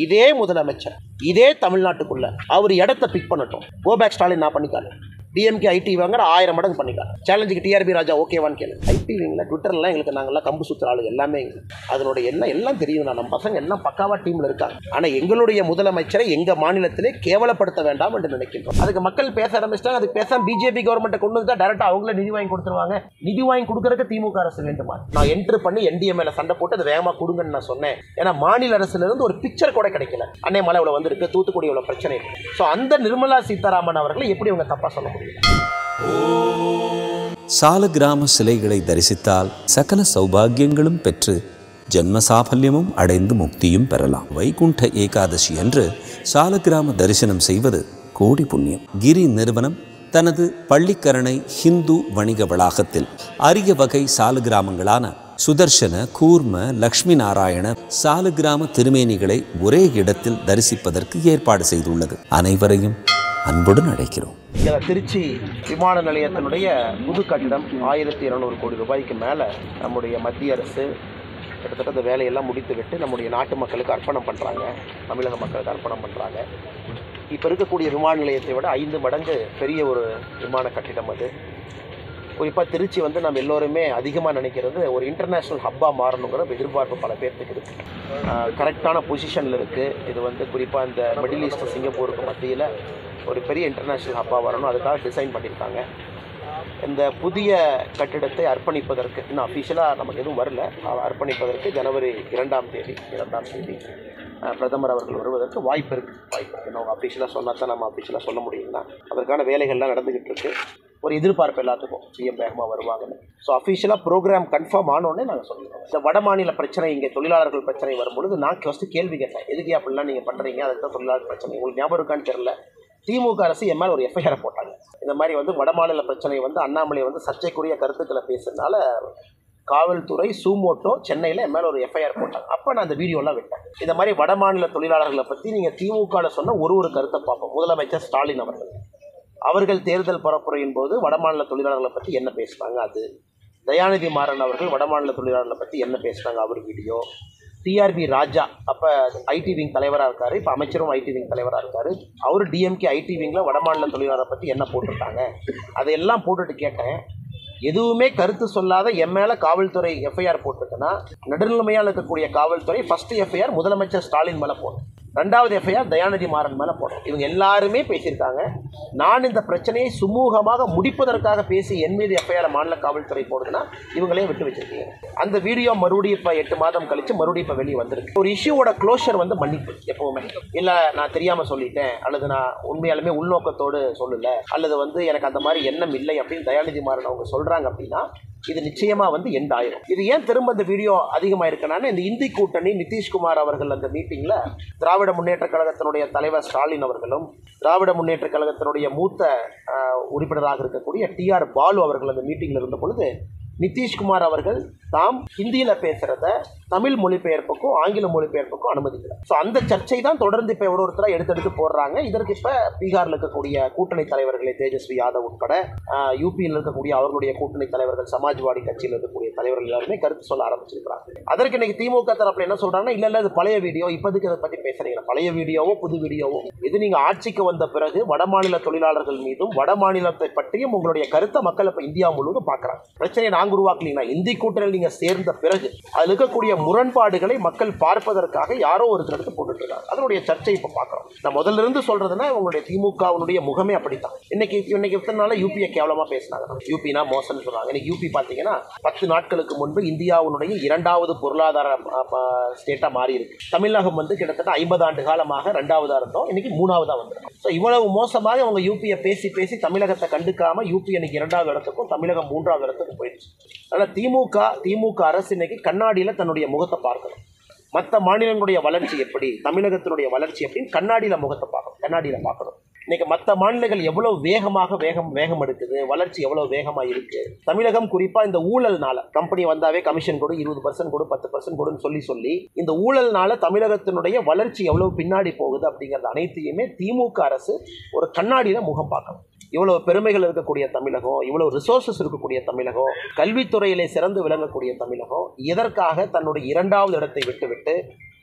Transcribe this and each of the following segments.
இதே முதலமைச்சர் இதே தமிழ்நாட்டுக்குள்ள அவர் இடத்த பிக் பண்ணட்டும். கோபேக் ஸ்டாலின் நான் பண்ணிக்காரு. டிஎம்கே ஐடி வாங்குற 1000 மடங்கு பண்ணிக்கலாம். சேலஞ்சுக்கு டிஆர்பி ராஜா ஓகேவான்னு கேளு. ஐடி விங்கில் ட்விட்டர்லாம் எங்களுக்கு நாங்கள்லாம் கம்பு சுற்றுற ஆளு எல்லாமே அதனுடைய எல்லாம் தெரியும். நம்ம பசங்க எல்லாம் பக்காவா டீமில் இருக்காங்க. ஆனால் எங்களுடைய முதலமைச்சரை எங்கள் மாநிலத்திலே கேவலப்படுத்த வேண்டாம் என்று நினைக்கின்றோம். அதுக்கு மக்கள் பேச ஆரம்பிச்சிட்டாங்க. அதுக்கு பேசாம பிஜேபி கவர்மெண்ட்டை கொண்டு வந்தால் டேரெக்டாக அவங்களே நிதி வாங்கி கொடுத்துருவாங்க. நிதி வாங்கி கொடுக்கறதுக்கு திமுக அரசு வேண்டுமா? நான் என்ட்ரு பண்ணி என்டிஎம்ஏல சண்டை போட்டு அதை வேகமாக கொடுங்கன்னு நான் சொன்னேன். ஏன்னா மாநில அரசுலேருந்து ஒரு பிக்சர் கூட கிடைக்கல. அன்னை மலை இவ்வளோ வந்திருக்கு, தூத்துக்குடி இவ்வளோ பிரச்சனை இருக்கு. ஸோ அந்த நிர்மலா சீதாராமன் அவர்களை எப்படி இவங்க தப்பாக சொல்ல முடியும்? சாலக்கிராம சிலைகளை தரிசித்தால் சகல சௌபாகியங்களும் பெற்று ஜென்ம சாபல்யமும் அடைந்து முக்தியும் பெறலாம். வைகுண்ட ஏகாதசி அன்று சாலக்கிராம தரிசனம் செய்வது கோடி புண்ணியம். கிரி நிறுவனம் தனது பள்ளிக்கரணை ஹிந்து வணிக வளாகத்தில் அரிய வகை சாலக்கிராமங்களான சுதர்சன, கூர்ம, லக்ஷ்மி நாராயண சாலக்கிராம திருமேனிகளை ஒரே இடத்தில் தரிசிப்பதற்கு ஏற்பாடு செய்துள்ளது. அனைவரையும் அன்புடன் அழைக்கிறோம். திருச்சி விமான நிலையத்தினுடைய புது கட்டிடம் 1200 கோடி ரூபாய்க்கு மேலே நம்முடைய மத்திய அரசு கிட்டத்தட்ட இந்த வேலையெல்லாம் முடித்துவிட்டு நம்முடைய நாட்டு மக்களுக்கு அர்ப்பணம் பண்ணுறாங்க. தமிழக மக்களுக்கு அர்ப்பணம் பண்ணுறாங்க. இப்போ இருக்கக்கூடிய விமான நிலையத்தை விட 5 மடங்கு பெரிய ஒரு விமான கட்டிடம் அது. குறிப்பாக திருச்சி நம்ம எல்லோருமே அதிகமாக நினைக்கிறது ஒரு இன்டர்நேஷ்னல் ஹப்பாக மாறணுங்கிற எதிர்பார்ப்பு பல பேர்த்துக்கு இருக்குது. கரெக்டான பொசிஷனில் இருக்குது. இது குறிப்பாக இந்த மிடில் ஈஸ்ட் சிங்கப்பூருக்கு மத்தியில் ஒரு பெரிய இன்டர்நேஷ்னல் ஹப்பாக வரணும். அதுக்காக டிசைன் பண்ணியிருக்காங்க. இந்த புதிய கட்டிடத்தை அர்ப்பணிப்பதற்கு இன்னும் அஃபிஷியலாக நமக்கு எதுவும் வரல. அர்ப்பணிப்பதற்கு ஜனவரி 2ஆம் தேதி பிரதமர் அவர்கள் வருவதற்கு வாய்ப்பு இருக்குது. அவங்க அஃபிஷியலாக சொன்னால் தான் நம்ம அஃபிஷியலாக சொல்ல முடியும்னா அதற்கான வேலைகள்லாம் நடந்துக்கிட்டு இருக்கு. ஒரு எதிர்பார்ப்பு எல்லாத்துக்கும் சிஎம் வேகமாக வருவாங்கன்னு. ஸோ அஃபிஷியலாக ப்ரோக்ராம் கன்ஃபார்ம் ஆனோடனே நாங்கள் சொல்லுவோம். இந்த வட மாநில பிரச்சனை இங்கே தொழிலாளர்கள் பிரச்சனை வரும்பொழுது நான் ஃபஸ்ட்டு கேள்வி கேட்டேன், எதுக்கு அப்படிலாம் நீங்கள் பண்ணுறீங்க? அதுக்கு தான் தொழிலாளர் பிரச்சனை. உங்களுக்கு ஞாபகம் இருக்கான்னு தெரியல, திமுக அரசு என் மேலே ஒரு எஃப்ஐஆரை போட்டாங்க. இந்த மாதிரி வட மாநில பிரச்சனை அண்ணாமலை சர்ச்சைக்குரிய கருத்துக்களை பேசுறதுனால காவல்துறை சூமோட்டோ சென்னையில் என் மேலே ஒரு எஃப்ஐஆர் போட்டாங்க. அப்போ நான் அந்த வீடியோலாம் விட்டேன். இந்த மாதிரி வட மாநில தொழிலாளர்களை பற்றி நீங்கள் திமுகவில் சொன்ன ஒரு கருத்தை பார்ப்போம். முதலமைச்சர் ஸ்டாலின் அவர்கள் தேர்தல் பரப்புரையின் போது வடமாநில தொழிலாளர்களை பற்றி என்ன பேசுகிறாங்க, அது தயாநிதி மாறன் அவர்கள் வடமாநில தொழிலாளர்களை பற்றி என்ன பேசுகிறாங்க, அவர் வீடியோ. டிஆர்பி ராஜா அப்போ ஐடி விங் தலைவராக இருக்கார், இப்போ அமைச்சரும் ஐடி விங் தலைவராக இருக்கார். அவர் டிஎம்கே ஐடி விங்கில் வடமாநில தொழிலாளரை பற்றி என்ன போட்டிருக்காங்க அதையெல்லாம் போட்டுட்டு கேட்டேன். எதுவுமே கருத்து சொல்லாத என் மேலே காவல்துறை எஃப்ஐஆர் போட்டிருக்குன்னா நடுநிலைமையாக இருக்கக்கூடிய காவல்துறை ஃபஸ்ட்டு எஃப்ஐஆர் முதலமைச்சர் ஸ்டாலின் மேலே போடும், 2வது எஃப்ஐஆர் தயாநிதி மாறன் மேலே போடும். இவங்க எல்லாருமே பேசியிருக்காங்க. நான் இந்த பிரச்சனையை சுமூகமாக முடிப்பதற்காக பேசி என் மீது எஃப்ஐஆர் மாநில காவல்துறை போடுதுன்னா இவங்களே விட்டு வச்சிருக்கீங்க. அந்த வீடியோ மறுபடியும் இப்போ 8 மாதம் கழித்து மறுபடியும் இப்போ வெளியே வந்திருக்கு. ஒரு இஷ்யூவோட க்ளோஷர் மன்னிப்பு எப்போவுமே இல்லை. நான் தெரியாமல் சொல்லிட்டேன், அல்லது நான் உண்மையாலுமே உள்நோக்கத்தோடு சொல்லலை, அல்லது எனக்கு அந்த மாதிரி எண்ணம் இல்லை அப்படின்னு தயாநிதி மாறன் அவங்க சொல்கிறாங்க அப்படின்னா இது நிச்சயமாக எண்ட் ஆயிரும். இது ஏன் திரும்ப இந்த வீடியோ அதிகமாக இருக்குன்னா, இந்த இந்தி கூட்டணி நிதிஷ்குமார் அவர்கள் அந்த மீட்டிங்கில் திராவிட முன்னேற்ற கழகத்தினுடைய தலைவர் ஸ்டாலின் அவர்களும் திராவிட முன்னேற்ற கழகத்தினுடைய மூத்த உறுப்பினராக இருக்கக்கூடிய டிஆர் பாலு அவர்கள் அந்த மீட்டிங்கில் இருந்த பொழுது நிதிஷ்குமார் அவர்கள் தாம் ஹிந்தியில் பேசுகிறத தமிழ் மொழிபெயர்ப்புக்கும் ஆங்கில மொழிபெயர்ப்புக்கும் அனுமதிக்கிறார். ஸோ அந்த சர்ச்சை தான் தொடர்ந்து இப்போ ஒருத்தராக எடுத்தெடுத்து போடுறாங்க. இதற்கு இப்போ பீகாரில் இருக்கக்கூடிய கூட்டணி தலைவர்களை தேஜஸ்வி யாதவ் உட்பட யூபியில் இருக்கக்கூடிய அவர்களுடைய கூட்டணி தலைவர்கள் சமாஜ்வாடி கட்சியில் இருக்கக்கூடிய தலைவர்கள் எல்லாருமே கருத்து சொல்ல ஆரம்பிச்சிருக்கிறாங்க. அதற்கு இன்னைக்கு திமுக தரப்பில் என்ன சொல்கிறாங்கன்னா, இல்லை இது பழைய வீடியோ, இப்போதுக்கு அதை பற்றி பேசுகிறீங்க. பழைய வீடியோவோ புது வீடியோவோ இது நீங்கள் ஆட்சிக்கு வந்த பிறகு வடமாநில தொழிலாளர்கள் மீதும் வட மாநிலத்தை பற்றியும் உங்களுடைய கருத்தை மக்கள் இப்போ இந்தியா முழுவதும் பார்க்குறாங்க. பிரச்சனையை நாங்கள் உருவாக்கலீங்கன்னா இந்தி கூட்டணியில் நீங்கள் சேர்ந்த பிறகு அதில் இருக்கக்கூடிய முரண்பாடுகளை மக்கள் பார்ப்பதற்காக யாரோ ஒரு கருத்து போட்டுட்டு இருக்காங்க. அதனுடைய சர்ச்சை இப்போ பார்க்குறோம். நான் முதல்ல இருந்து சொல்றதுன்னா உங்களுடைய திமுகவுடைய முகமே அப்படித்தான். இன்னைக்கு இத்தனை நாள் யூபியை கேவலமாக பேசினாங்க. யூபினா மோசம்னு சொல்றாங்க. இன்னைக்கு யூபி பார்த்தீங்கன்னா 10 நாட்களுக்கு முன்பு இந்தியாவுடைய 2வது பொருளாதார ஸ்டேட்டாக மாறி இருக்கு. தமிழகம் கிட்டத்தட்ட 50 ஆண்டு காலமாக 2வதா இருந்தோம், இன்னைக்கு 3வதா வந்திருக்கும். ஸோ இவ்வளவு மோசமாக அவங்க யூபியை பேசி தமிழகத்தை கண்டுக்காம யூபி இன்னைக்கு 2வது இடத்துக்கும் தமிழகம் 3வது இடத்துக்கும் போயிடுச்சு. அதனால் திமுக அரசு இன்னைக்கு கண்ணாடியில் தன்னுடைய முகத்தை பார்க்கணும். மற்ற மாநிலங்களுடைய வளர்ச்சி எப்படி, தமிழகத்தினுடைய வளர்ச்சி எப்படின்னு கண்ணாடியில் முகத்தை பார்க்கணும். இன்னைக்கு மற்ற மாநிலங்கள் எவ்வளவு வேகம் எடுக்குது, வளர்ச்சி எவ்வளவு வேகமாக இருக்கு. தமிழகம் குறிப்பா இந்த ஊழல்னால கம்பெனி வந்தாவே கமிஷன் கொடு, 20% கொடு, 10% கொடுன்னு சொல்லி இந்த ஊழல்னால தமிழகத்தினுடைய வளர்ச்சி எவ்வளவு பின்னாடி போகுது அப்படிங்கிறது அனைத்தையுமே திமுக அரசு ஒரு கண்ணாடியில முகம் பார்க்கணும். இவ்வளவு பெருமைகள் இருக்கக்கூடிய தமிழகம், இவ்வளவு ரிசோர்சஸ் இருக்கக்கூடிய தமிழகம், கல்வித்துறையிலே சிறந்து விளங்கக்கூடிய தமிழகம் எதற்காக தன்னுடைய 2வது இடத்தை விட்டுவிட்டு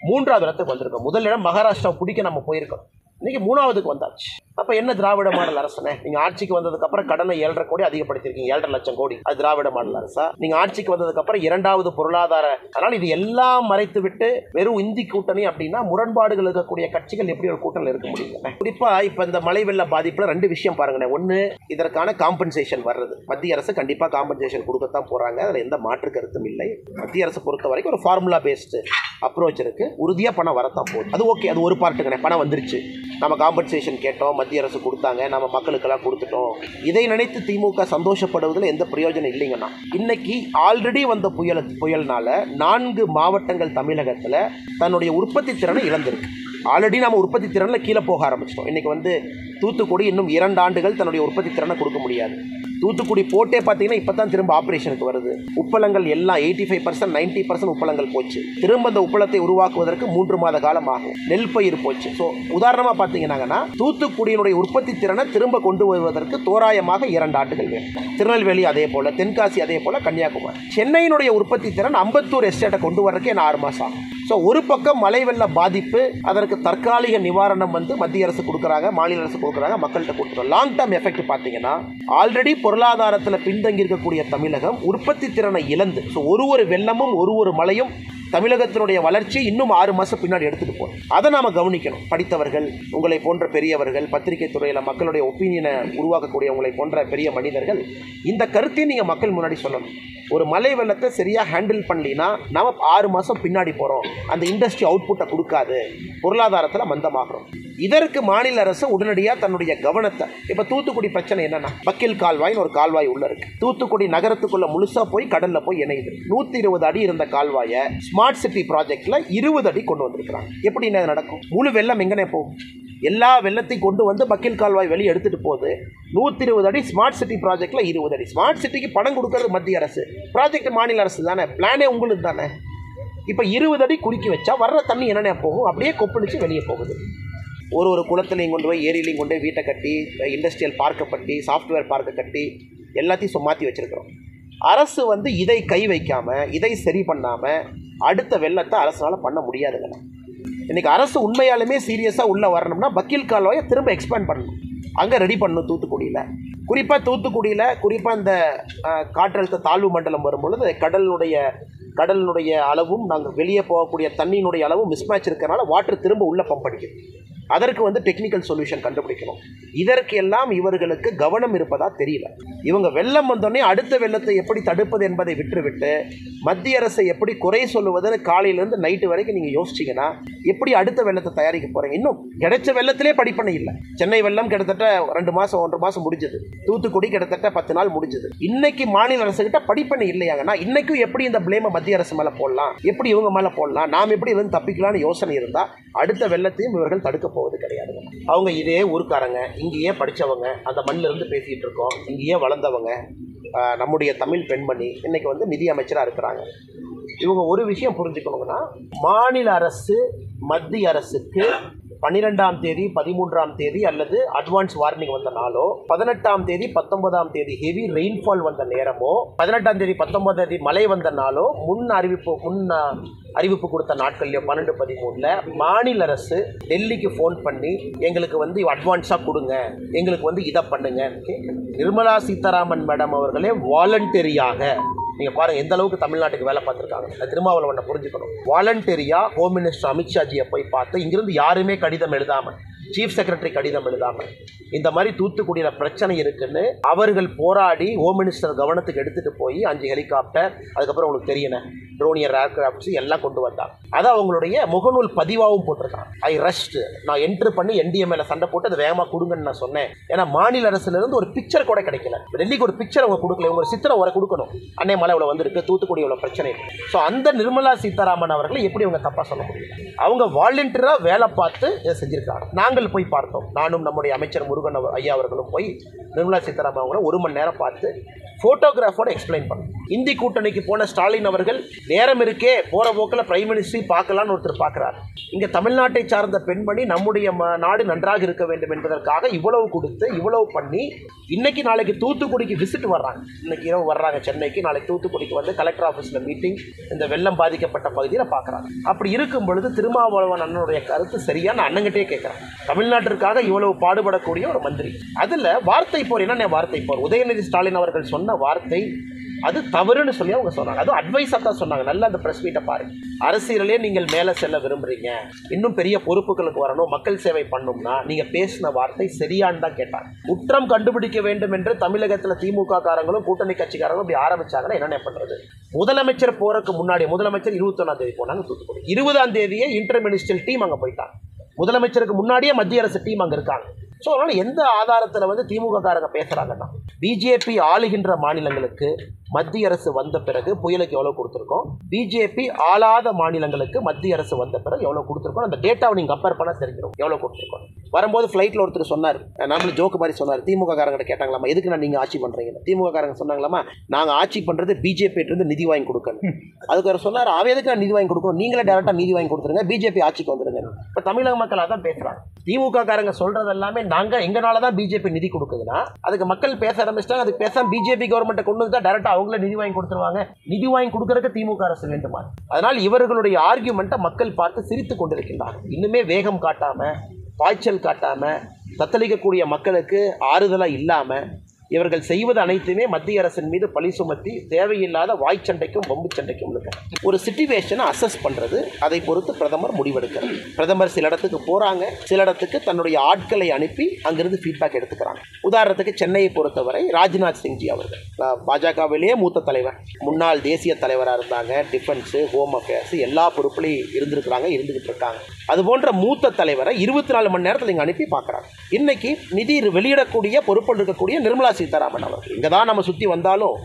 3வது இடத்துக்கு வந்திருக்கோம். முதல் இடம் மகாராஷ்டிராவை பிடிக்க நம்ம போயிருக்கோம். இன்னைக்கு 3வதுக்கு வந்தாச்சு. அப்ப என்ன திராவிட மாடல் அரசுனே? நீங்க ஆட்சிக்கு வந்ததுக்கு அப்புறம் கடனை 7,5 கோடி அதிகப்படுத்திருக்கீங்க. 7,5 லட்சம் கோடி. அது திராவிட மாடல் அரசா? நீங்க ஆட்சிக்கு வந்ததுக்கு அப்புறம் 2வது பொருளாதார. அதனால இது எல்லாம் மறைத்து விட்டு வெறும் இந்தி கூட்டணி அப்படின்னா முரண்பாடுகள் இருக்கக்கூடிய கட்சிகள் எப்படி ஒரு கூட்டணியில் இருக்க முடியுங்க? குறிப்பா இப்ப இந்த மழை வெள்ள பாதிப்புல 2 விஷயம் பாருங்க. ஒன்னு, இதற்கான காம்பன்சேஷன் வர்றது. மத்திய அரசு கண்டிப்பா காம்பன்சேஷன் கொடுக்கத்தான் போறாங்க. அதுல எந்த மாற்று கருத்தும் இல்லை. மத்திய அரசு பொறுத்த வரைக்கும் ஒரு ஃபார்முலா பேஸ்டு அப்ரோச் இருக்கு. உறுதியா பணம் வரத்தான் போகுது. அது ஓகே, அது ஒரு பார்ட்டுங்க. பணம் வந்துருச்சு, நம்ம காம்பன்சேஷன் கேட்டோம், மத்திய அரசு கொடுத்தாங்க, நம்ம மக்களுக்கெல்லாம் கொடுத்துட்டோம். இதை நினைத்து திமுக சந்தோஷப்படுவதில் எந்த பிரயோஜனம் இல்லைங்கன்னா, இன்னைக்கு ஆல்ரெடி வந்த புயல்னால 4 மாவட்டங்கள் தமிழகத்தில் தன்னுடைய உற்பத்தி திறனை இழந்திருக்கு. ஆல்ரெடி நம்ம உற்பத்தி திறனில் கீழே போக ஆரம்பிச்சிட்டோம். இன்னைக்கு தூத்துக்குடி இன்னும் 2 ஆண்டுகள் தன்னுடைய உற்பத்தி திறனை கொடுக்க முடியாது. தூத்துக்குடி போட்டே பார்த்தீங்கன்னா இப்போ தான் திரும்ப ஆப்ரேஷனுக்கு வருது. உப்பளங்கள் எல்லாம் 85%, 90% உப்பளங்கள் போச்சு. திரும்ப அந்த உப்பளத்தை உருவாக்குவதற்கு 3 மாத காலம் ஆகும். நெல் பயிர் போச்சு. ஸோ உதாரணமாக பார்த்தீங்கன்னா தூத்துக்குடியினுடைய உற்பத்தி திறனை திரும்ப கொண்டு வருவதற்கு தோராயமாக 2 ஆண்டுகள் வேணும். திருநெல்வேலி அதே போல, தென்காசி அதே போல, கன்னியாகுமரி. சென்னையினுடைய உற்பத்தி திறன் அம்பத்தூர் எஸ்டேட்டை கொண்டு வரதுக்கு 6 மாதம் ஆகும். ஸோ ஒரு பக்கம் மழை வெள்ள பாதிப்பு, அதற்கு தற்காலிக நிவாரணம் மத்திய அரசு கொடுக்குறாங்க, மாநில அரசு கொடுக்குறாங்க, மக்கள்கிட்ட கொடுக்குறோம். லாங் டேர்ம் எஃபெக்ட் பார்த்தீங்கன்னா ஆல்ரெடி பொருளாதாரத்தில் பின்தங்கி இருக்கக்கூடிய தமிழகம் உற்பத்தி திறனை இழந்து, ஸோ ஒரு வெள்ளமும் ஒரு மழையும் தமிழகத்தினுடைய வளர்ச்சி இன்னும் 6 மாதம் பின்னாடி எடுத்துகிட்டு போகும். அதை நாம் கவனிக்கணும். படித்தவர்கள், உங்களை போன்ற பெரியவர்கள், பத்திரிகை துறையில் மக்களுடைய ஒப்பீனியனை உருவாக்கக்கூடிய உங்களை போன்ற பெரிய மனிதர்கள் இந்த கருத்தையும் நீங்கள் மக்கள் முன்னாடி சொல்லணும். ஒரு மழை வெள்ளத்தை சரியாக ஹேண்டில் பண்ணலினா நம்ம 6 மாதம் பின்னாடி போகிறோம். அந்த இண்டஸ்ட்ரி அவுட்புட்டை கொடுக்காது, பொருளாதாரத்தில் மந்தமாகிறோம். இதற்கு மாநில அரசு உடனடியாக தன்னுடைய கவனத்தை, இப்போ தூத்துக்குடி பிரச்சனை என்னன்னா, பக்கில் கால்வாய்னு ஒரு கால்வாய் உள்ள இருக்கு. தூத்துக்குடி நகரத்துக்குள்ள முழுசா போய் கடல்ல போய் இணையுது. 120 அடி இருந்த கால்வாயை ஸ்மார்ட் சிட்டி ப்ராஜெக்ட்ல 20 அடி கொண்டு வந்திருக்கிறாங்க. எப்படி நடக்கும்? முழு வெள்ளம் எங்கனே போகும்? எல்லா வெள்ளத்தையும் கொண்டு வந்து பக்கில் கால்வாய் வெளியே எடுத்துட்டு போகுது. 120 அடி ஸ்மார்ட் சிட்டி ப்ராஜெக்ட்ல 20 அடி. ஸ்மார்ட் சிட்டிக்கு பணம் கொடுக்கறது மத்திய அரசு, ப்ராஜெக்ட் மாநில அரசு தானே, பிளானே உங்களுக்கு தானே. இப்போ 20 அடி குறுக்கி வச்சா வர்ற தண்ணி என்னென்ன போகும்? அப்படியே கொப்பளிச்சு வெளியே போகுது. ஒரு குளத்துலையும் கொண்டு போய், ஏரியிலையும் கொண்டு போய் வீட்டை கட்டி, இண்டஸ்ட்ரியல் பார்க்கை கட்டி, சாஃப்ட்வேர் பார்க்கை கட்டி எல்லாத்தையும் மாற்றி வச்சுருக்கிறோம். அரசு இதை கை வைக்காமல், இதை சரி பண்ணாமல் அடுத்த வெள்ளத்தை அரசால் பண்ண முடியாதுங்க. இன்றைக்கி அரசு உண்மையாலுமே சீரியஸாக உள்ளே வரணும்னா பக்கில் கால்வாயை திரும்ப எக்ஸ்பேண்ட் பண்ணணும், அங்கே ரெடி பண்ணணும். தூத்துக்குடியில் குறிப்பாக இந்த காற்றழுத்த தாழ்வு மண்டலம் வரும்பொழுது கடலினுடைய அளவும் நாங்கள் வெளியே போகக்கூடிய தண்ணியினுடைய அளவும் மிஸ்மேட்ச் இருக்கிறனால வாட்டர் திரும்ப உள்ளே பம்ப் அடிக்குது. அதற்கு டெக்னிக்கல் சொல்யூஷன் கண்டுபிடிக்கணும். இதற்கு எல்லாம் இவர்களுக்கு கவனம் இருப்பதா தெரியல. இவங்க வெள்ளம் வந்தோடனே அடுத்த வெள்ளத்தை எப்படி தடுப்பது என்பதை விட்டுவிட்டு மத்திய அரசை எப்படி குறை சொல்லுவதுன்னு காலையிலேருந்து நைட்டு வரைக்கும் நீங்கள் யோசிச்சிங்கன்னா எப்படி அடுத்த வெள்ளத்தை தயாரிக்க போகிறீங்க? இன்னும் கிடைச்ச வெள்ளத்திலே படிப்பனை இல்லை. சென்னை வெள்ளம் கிட்டத்தட்ட 2 மாதம் 1 மாதம் முடிஞ்சது. தூத்துக்குடி கிட்டத்தட்ட 10 நாள் முடிஞ்சது. இன்னைக்கு மாநில அரசுகிட்ட படிப்பனை இல்லையாங்கன்னா இன்னைக்கும் எப்படி இந்த பிளேமை மத்திய அரசு மேலே போடலாம், எப்படி இவங்க மேலே போடலாம், நாம் எப்படி இருந்து தப்பிக்கலாம்னு யோசனை இருந்தால் அடுத்த வெள்ளத்தையும் இவர்கள் தடுக்க போவது கிடையாது. அவங்க இதே ஊருக்காரங்க, இங்கேயே படித்தவங்க, அந்த மண்ணிலிருந்து பேசிகிட்டு இருக்கோம், இங்கேயே வளர்ந்தவங்க, நம்முடைய தமிழ் பெண்மணி இன்னைக்கு நிதி அமைச்சராக இருக்கிறாங்க. இவங்க ஒரு விஷயம் புரிஞ்சுக்கணுங்கன்னா, மாநில அரசு மத்திய அரசுக்கு 12ஆம் தேதி 13ஆம் தேதி அல்லது அட்வான்ஸ் வார்னிங் வந்த நாளோ, 18ஆம் தேதி 19ஆம் தேதி ஹெவி ரெயின்ஃபால் வந்த நேரமோ, 18ஆம் தேதி 19ஆம் தேதி மழை வந்த நாளோ, முன் அறிவிப்பு கொடுத்த நாட்கள்லையோ 12-13 மாநில அரசு டெல்லிக்கு ஃபோன் பண்ணி எங்களுக்கு அட்வான்ஸாக கொடுங்க, எங்களுக்கு இதை பண்ணுங்க. நிர்மலா சீதாராமன் மேடம் அவர்களே வாலண்டரியாக, நீங்கள் பாருங்கள் எந்த அளவுக்கு தமிழ்நாட்டுக்கு வேலை பார்த்துருக்காங்க. திருமாவளவனை புரிஞ்சுக்கணும். வாலண்டரியாக ஹோம் மினிஸ்டர் அமித்ஷாஜியை போய் பார்த்து, இங்கிருந்து யாருமே கடிதம் எழுதாமல், சீஃப் செக்ரட்டரி கடிதம் எழுதாமல், இந்த மாதிரி தூத்துக்குடியில் பிரச்சனை இருக்குன்னு அவர்கள் போராடி ஹோம் மினிஸ்டர் கவனத்துக்கு எடுத்துகிட்டு போய் 5 ஹெலிகாப்டர், அதுக்கப்புறம் உங்களுக்கு தெரியணும் ட்ரோனியர் ஏர்கிராஃப்ட்ஸ் எல்லாம் கொண்டு வந்தாங்க. அதை அவங்களுடைய முகநூல் பதிவாகவும் போட்டிருக்காங்க. ஐ ரஷ்ட், நான் என்ட்ரு பண்ணி NDMல சண்டை போட்டு அதை வேகமாக கொடுங்கன்னு நான் சொன்னேன். ஏன்னா மாநில அரசுலேருந்து ஒரு பிக்சர் கூட கிடைக்கல. டெல்லிக்கு ஒரு பிக்சர் அவங்க கொடுக்கல, இவங்க ஒரு சித்திரம் வர கொடுக்கணும். அன்னை மலை இவ்வளோ வந்திருக்கு, தூத்துக்குடி இவ்வளோ பிரச்சனை இருக்கு. ஸோ அந்த நிர்மலா சீதாராமன் அவர்களை எப்படி இவங்க தப்பாக சொல்ல முடியும்? அவங்க வாலண்டியராக வேலை பார்த்து இதை செஞ்சுருக்காங்க. நாங்கள் நாங்கள் போய் பார்த்தோம். நானும் நம்முடைய அமைச்சர் முருகன் ஐயா அவர்களும் போய் நிர்மலா சீதாராமன் அவங்கள 1 மணி நேரம் பார்த்து ஃபோட்டோகிராஃபோட எக்ஸ்பிளைன் பண்ணோம். இந்தி கூட்டணிக்கு போன ஸ்டாலின் அவர்கள் நேரம் இருக்கே போகிற போக்கில் பிரைம் மினிஸ்டர் பார்க்கலான்னு ஒருத்தர் பார்க்குறாரு. இங்கே தமிழ்நாட்டை சார்ந்த பெண்மணி நம்முடைய நாடு நன்றாக இருக்க வேண்டும் என்பதற்காக இவ்வளவு கொடுத்து இவ்வளவு பண்ணி இன்னைக்கு நாளைக்கு தூத்துக்குடிக்கு விசிட் வர்றாங்க. இன்னைக்கு இரவு வர்றாங்க சென்னைக்கு, நாளைக்கு தூத்துக்குடிக்கு வந்து கலெக்டர் ஆஃபீஸில் மீட்டிங் இந்த வெள்ளம் பாதிக்கப்பட்ட பகுதியில் பார்க்குறாங்க. அப்படி இருக்கும் பொழுது திருமாவளவன் அண்ணனுடைய கருத்து சரியான அண்ணங்கிட்டே கேட்குறாங்க. தமிழ்நாட்டிற்காக இவ்வளவு பாடுபடக்கூடிய ஒரு மந்திரி, அதில் வார்த்தை போர் என்ன வார்த்தை போர். உதயநிதி ஸ்டாலின் அவர்கள் சொன்ன வார்த்தை அது தவறுன்னு சொல்லி அவங்க சொன்னாங்க. அதுவும் அட்வைஸாக தான் சொன்னாங்க. நல்லா அந்த ப்ரெஸ் மீட்டை பாருங்க. அரசியலே நீங்கள் மேலே செல்ல விரும்புகிறீங்க, இன்னும் பெரிய பொறுப்புகளுக்கு வரணும், மக்கள் சேவை பண்ணணும்னா நீங்கள் பேசின வார்த்தை சரியான்னு தான் கேட்டாங்க. குற்றம் கண்டுபிடிக்க வேண்டும் என்று தமிழகத்தில் திமுக காரங்களும் கூட்டணி கட்சிக்காரங்களும் இப்படி ஆரம்பிச்சாங்கன்னா என்ன பண்ணுறது? முதலமைச்சர் போறதுக்கு முன்னாடி முதலமைச்சர் 21ஆம் தேதி போனாங்க தூத்துக்குடி. 20ஆம் தேதியே இன்டர் மினிஸ்ட்ரியல் டீம் அங்கே போயிட்டாங்க. முதலமைச்சருக்கு முன்னாடியே மத்திய அரசு டீம் அங்கே இருக்காங்க. ஸோ அதனால் எந்த ஆதாரத்தில் வந்து திமுக காரங்க பேசுகிறாங்கன்னா, பிஜேபி ஆளுகின்ற மாநிலங்களுக்கு மத்திய அரசு வந்த பிறகு புயலுக்கு எவ்வளோ கொடுத்துருக்கோம், பிஜேபி ஆளாத மாநிலங்களுக்கு மத்திய அரசு வந்த பிறகு எவ்வளோ கொடுத்துருக்கோம், அந்த டேட்டாவை நீங்கள் கம்பேர் பண்ணால் தெரிஞ்சிடும் எவ்வளோ கொடுத்துருக்கோம். வரும்போது ஃப்ளைட்டில் ஒருத்தர் சொன்னார், நம்மளும் ஜோக்கு மாதிரி சொன்னார், திமுக காரங்கிட்ட கேட்டாங்களாமா எதுக்கு நான் நீங்கள் ஆட்சி பண்ணுறீங்க? திமுக காரங்க சொன்னாங்களாமா நாங்கள் ஆட்சி பண்ணுறது பிஜேபியிலிருந்து நிதி வாங்கி கொடுக்கணும். அதுக்கு அவர் சொன்னார், அவ எதுக்கு நான் நிதி வாங்கி கொடுக்கணும், நீங்களே டேரெக்டாக நிதி வாங்கி கொடுத்துருங்க, பிஜேபி ஆட்சிக்கு வந்துடுங்க. இப்போ தமிழக மக்கள் அதான் பேசுகிறாங்க. திமுக காரங்க சொல்கிறது எல்லாமே நாங்கள் எங்களால தான் பிஜேபி நிதி கொடுக்குதுன்னா அதுக்கு மக்கள் பேச ஆரம்பிச்சிட்டாங்க. அதுக்கு பேசாமல் பிஜேபி கவர்மெண்ட்டை கொண்டு வந்து தான் டேரெக்டாக அவங்களே நிதி வாங்கி கொடுத்துருவாங்க. நிதி வாங்கி கொடுக்கறதுக்கு திமுக அரசு வேண்டுமா? அதனால் இவர்களுடைய ஆர்கியூமெண்ட்டை மக்கள் பார்த்து சிரித்து கொண்டிருக்கின்றார். இன்னுமே வேகம் காட்டாம, பாய்ச்சல் காட்டாம, தத்தளிக்கக்கூடிய மக்களுக்கு ஆறுதலாக இல்லாமல் இவர்கள் செய்வது அனைத்துமே மத்திய அரசின் மீது பழி சுமத்தி தேவையில்லாத வாய்ச்சண்டைக்கும் பம்பு சண்டைக்கும் இருக்கும். ஒரு சிச்சுவேஷனை அசஸ் பண்ணுறது, அதை பொறுத்து பிரதமர் முடிவெடுக்கிறார். பிரதமர் சில இடத்துக்கு போகிறாங்க, சில இடத்துக்கு தன்னுடைய ஆட்களை அனுப்பி அங்கிருந்து ஃபீட்பேக் எடுத்துக்கிறாங்க. உதாரணத்துக்கு சென்னையை பொறுத்தவரை ராஜ்நாத் சிங்ஜி அவர்கள் பாஜகவிலேயே மூத்த தலைவர், முன்னாள் தேசிய தலைவராக இருந்தாங்க, டிஃபென்ஸு, ஹோம் அஃபேர்ஸ் எல்லா பொறுப்புலையும் இருந்துக்கிட்டு இருக்காங்க. அது போன்ற மூத்த தலைவரை 24 மணி நேரத்தில் இங்கே அனுப்பி பார்க்குறாங்க. இன்னைக்கு நிதி வெளியிடக்கூடிய பொறுப்பில் இருக்கக்கூடிய நிர்மலா சீதாராமன் அவர்கள் இங்கே தான் நம்ம சுற்றி வந்தாலும்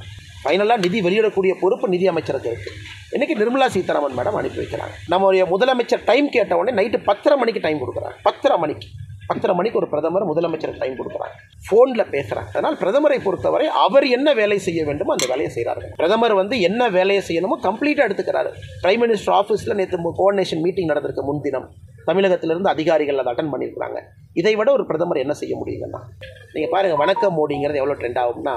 ஃபைனலாக நிதி வெளியிடக்கூடிய பொறுப்பு நிதி அமைச்சருக்கு இருக்குது. இன்றைக்கி நிர்மலா சீதாராமன் மேடம் அனுப்பி வைக்கிறாங்க. நம்முடைய முதலமைச்சர் டைம் கேட்ட உடனே நைட்டு 10:30 மணிக்கு டைம் கொடுக்குறாங்க. 10:30 மணிக்கு ஒரு பிரதமர் முதலமைச்சருக்கு டைம் கொடுக்குறாங்க, ஃபோனில் பேசுகிறாங்க. அதனால் பிரதமரை பொறுத்தவரை அவர் என்ன வேலை செய்ய வேண்டுமோ அந்த வேலையை செய்கிறாரு. பிரதமர் வந்து என்ன வேலையை செய்யணுமோ கம்ப்ளீட்டாக எடுத்துக்கிறாரு. பிரைம் மினிஸ்டர் ஆஃபீஸில் நேற்று கோஆர்டினேஷன் மீட்டிங் நடந்திருக்கு. முன்தினம் தமிழகத்திலிருந்து அதிகாரிகள் அதை அட்டன் பண்ணியிருக்கிறாங்க. இதை விட ஒரு பிரதமர் என்ன செய்ய முடியுங்கன்னா, நீங்கள் பாருங்கள், வணக்கம் மோடிங்கிறது எவ்வளோ ட்ரெண்ட் ஆகும்னா,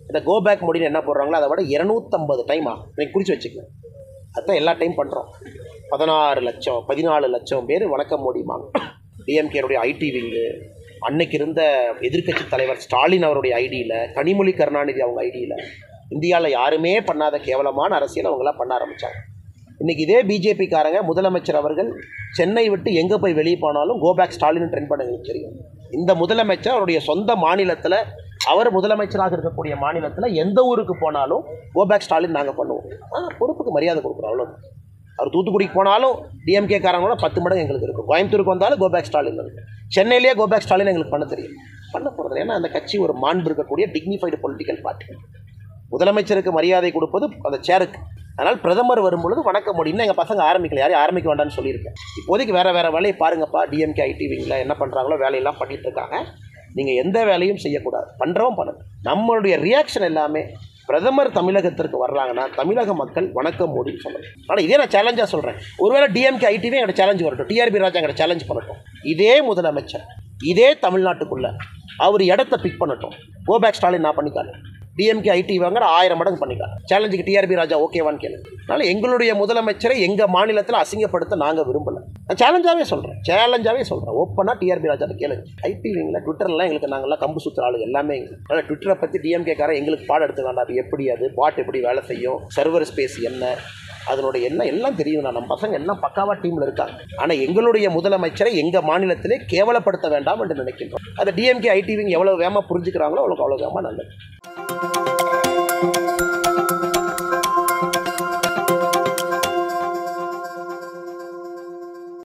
இந்த கோ பேக் மோடின்னு என்ன போடுறாங்களோ அதை விட 250 டைம் ஆகும். நீங்கள் குறித்து வச்சுக்கோங்க. அதுதான் எல்லா டைம் பண்ணுறோம். 16 லட்சம் 14 லட்சம் பேர் வணக்கம் மோடிமாங்க. டிஎம்கேனுடைய ஐடி விங்கு, அன்னைக்கு இருந்த எதிர்க்கட்சி தலைவர் ஸ்டாலின் அவருடைய ஐடியில், கனிமொழி கருணாநிதி அவங்க ஐடியில், இந்தியாவில் யாருமே பண்ணாத கேவலமான அரசியல் அவங்களாம் பண்ண ஆரம்பித்தாங்க. இன்றைக்கி இதே பிஜேபிக்காரங்க முதலமைச்சர் அவர்கள் சென்னை விட்டு எங்கே போய் வெளியே போனாலும் கோபேக் ஸ்டாலின் ட்ரெண்ட் பண்ண தெரியும். இந்த முதலமைச்சர் அவருடைய சொந்த மாநிலத்தில், அவர் முதலமைச்சராக இருக்கக்கூடிய மாநிலத்தில் எந்த ஊருக்கு போனாலும் கோபேக் ஸ்டாலின் நாங்கள் பண்ணுவோம். பொறுப்புக்கு மரியாதை கொடுக்குறோம், அவ்வளோ. அவர் தூத்துக்குடிக்கு போனாலும் டிஎம்கே காரங்களோட 10 மடங்கு எங்களுக்கு இருக்கும். கோயம்புத்தூருக்கு வந்தாலும் கோபேக் ஸ்டாலின் இருக்குது. சென்னையிலேயே கோபேக் ஸ்டாலின் எங்களுக்கு பண்ண தெரியும், பண்ண போகிறது. ஏன்னா அந்த கட்சி ஒரு மாண்பு இருக்கக்கூடிய டிக்னிஃபைடு பொலிட்டிக்கல் பார்ட்டி. முதலமைச்சருக்கு மரியாதை கொடுப்பது அந்த சேருக்கு. அதனால் பிரதமர் வரும்பொழுது வணக்கம் முடியும்னு எங்கள் பசங்க ஆரம்பிக்கல, யாரையும் ஆரம்பிக்க வேண்டாம்னு சொல்லியிருக்கேன். இப்போதைக்கு வேறு வேலையை பாருங்கப்பா. டிஎம்கே ஐடி விங்கில் என்ன பண்ணுறாங்களோ வேலையெல்லாம் பண்ணிகிட்டு இருக்காங்க. நீங்கள் எந்த வேலையும் செய்யக்கூடாது, பண்ணுறவும் பண்ணணும். நம்மளுடைய ரியாக்ஷன் எல்லாமே பிரதமர் தமிழகத்திற்கு வர்றாங்கன்னா தமிழக மக்கள் வணக்கம் மோடின்னு சொல்லணும். ஆனால் இதே நான் சேலஞ்சாக சொல்கிறேன். ஒருவேளை டிஎம்கே ஐடிவே எங்கிட்ட சேலஞ்சு வரட்டும், டிஆர்பி ராஜா எங்கிட்ட சேலஞ்ச் பண்ணட்டும். இதே முதலமைச்சர் இதே தமிழ்நாட்டுக்குள்ளே அவர் இடத்த பிக் பண்ணட்டும். கோபேக் ஸ்டாலின் நான் பண்ணிக்காரு, டிஎம்கே ஐடி வாங்குற 1000 மடங்கு பண்ணிக்காரு. சேலஞ்சுக்கு டிஆர்பி ராஜா ஓகேவான்னு கேளுங்க. அதனால் எங்களுடைய முதலமைச்சரை எங்கள் மாநிலத்தில் அசிங்கப்படுத்த நாங்கள் விரும்பலை. நான் சேலஞ்சாகவே சொல்கிறேன். ஓப்பனாக டிஆர்பி ராஜாவை கேளுங்க. ஐடி விங்கில் ட்விட்டர்லாம் எங்களுக்கு நாங்கள்லாம் கம்பு சுற்றுற ஆளு எல்லாமே. அதனால் ட்விட்டரை பற்றி டிஎம்கே காரன் எங்களுக்கு பாடம் எடுத்து வேண்டாம். அது எப்படி, அது பாட் எப்படி வேலை செய்யும், சர்வர் ஸ்பேஸ் என்ன, அதனுடைய என்ன எல்லாம் தெரியும். நம்ம பசங்க எல்லாம் பக்காவாக டீமில் இருக்காங்க. ஆனால் எங்களுடைய முதலமைச்சரை எங்கள் மாநிலத்திலே கேவலப்படுத்த வேண்டாம் என்று நினைக்கின்றோம். அதை டிஎம்கே ஐடி விங் எவ்வளோ வேகமாக புரிஞ்சுக்கிறாங்களோ அவ்வளோ வேகமாக நல்லது.